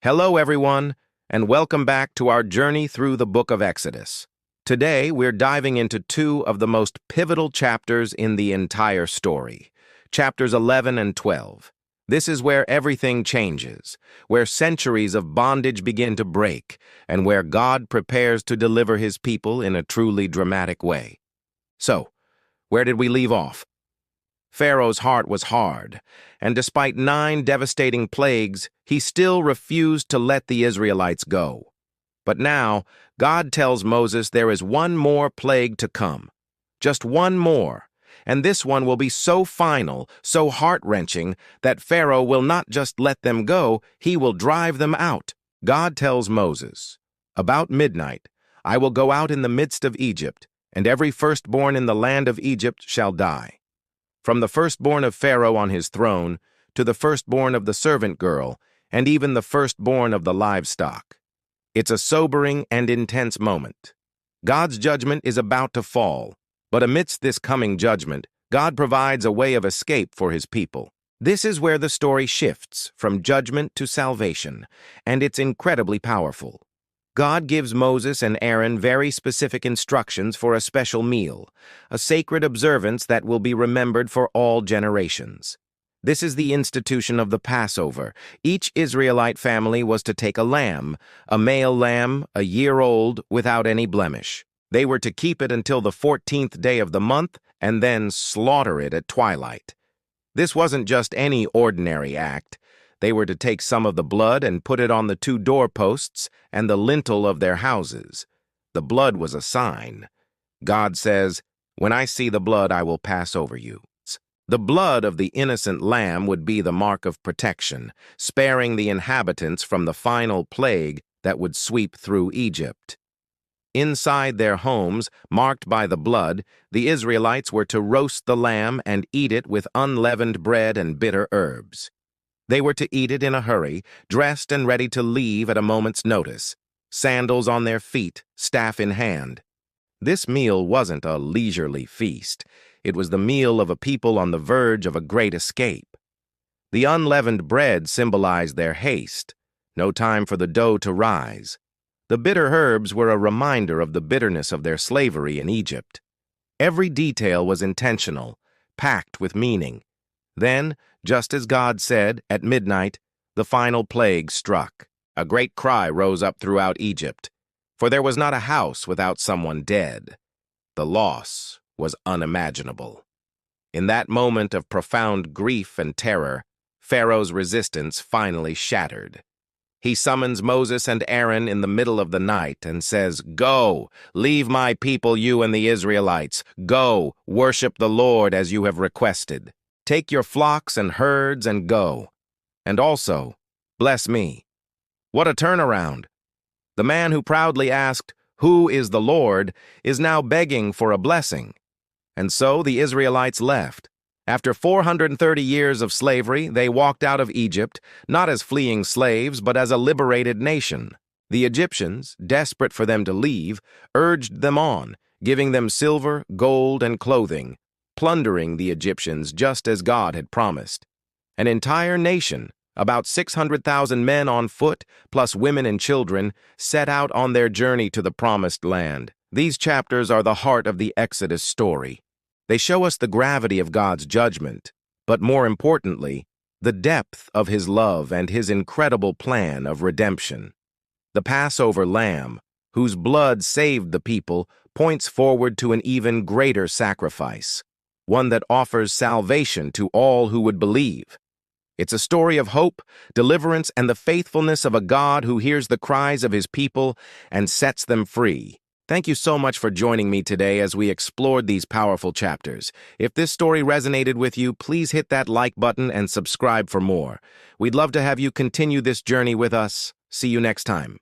Hello, everyone, and welcome back to our journey through the book of Exodus. Today, we're diving into two of the most pivotal chapters in the entire story, chapters 11 and 12. This is where everything changes, where centuries of bondage begin to break, and where God prepares to deliver his people in a truly dramatic way. So, where did we leave off? Pharaoh's heart was hard, and despite 9 devastating plagues, he still refused to let the Israelites go. But now, God tells Moses there is one more plague to come. Just one more, and this one will be so final, so heart-wrenching, that Pharaoh will not just let them go, he will drive them out. God tells Moses, "About midnight, I will go out in the midst of Egypt, and every firstborn in the land of Egypt shall die. From the firstborn of Pharaoh on his throne, to the firstborn of the servant girl, and even the firstborn of the livestock." It's a sobering and intense moment. God's judgment is about to fall, but amidst this coming judgment, God provides a way of escape for his people. This is where the story shifts from judgment to salvation, and it's incredibly powerful. God gives Moses and Aaron very specific instructions for a special meal, a sacred observance that will be remembered for all generations. This is the institution of the Passover. Each Israelite family was to take a lamb, a male lamb, a year old, without any blemish. They were to keep it until the 14th day of the month and then slaughter it at twilight. This wasn't just any ordinary act. They were to take some of the blood and put it on the 2 doorposts and the lintel of their houses. The blood was a sign. God says, "When I see the blood, I will pass over you." The blood of the innocent lamb would be the mark of protection, sparing the inhabitants from the final plague that would sweep through Egypt. Inside their homes, marked by the blood, the Israelites were to roast the lamb and eat it with unleavened bread and bitter herbs. They were to eat it in a hurry, dressed and ready to leave at a moment's notice, sandals on their feet, staff in hand. This meal wasn't a leisurely feast. It was the meal of a people on the verge of a great escape. The unleavened bread symbolized their haste, no time for the dough to rise. The bitter herbs were a reminder of the bitterness of their slavery in Egypt. Every detail was intentional, packed with meaning. Then, just as God said, at midnight, the final plague struck. A great cry rose up throughout Egypt, for there was not a house without someone dead. The loss was unimaginable. In that moment of profound grief and terror, Pharaoh's resistance finally shattered. He summons Moses and Aaron in the middle of the night and says, "Go, leave my people, you and the Israelites. Go, worship the Lord as you have requested. Take your flocks and herds and go. And also, bless me." What a turnaround! The man who proudly asked, "Who is the Lord?" is now begging for a blessing. And so the Israelites left. After 430 years of slavery, they walked out of Egypt, not as fleeing slaves, but as a liberated nation. The Egyptians, desperate for them to leave, urged them on, giving them silver, gold, and clothing, plundering the Egyptians just as God had promised. An entire nation, about 600,000 men on foot, plus women and children, set out on their journey to the Promised Land. These chapters are the heart of the Exodus story. They show us the gravity of God's judgment, but more importantly, the depth of his love and his incredible plan of redemption. The Passover lamb, whose blood saved the people, points forward to an even greater sacrifice, one that offers salvation to all who would believe. It's a story of hope, deliverance, and the faithfulness of a God who hears the cries of his people and sets them free. Thank you so much for joining me today as we explored these powerful chapters. If this story resonated with you, please hit that like button and subscribe for more. We'd love to have you continue this journey with us. See you next time.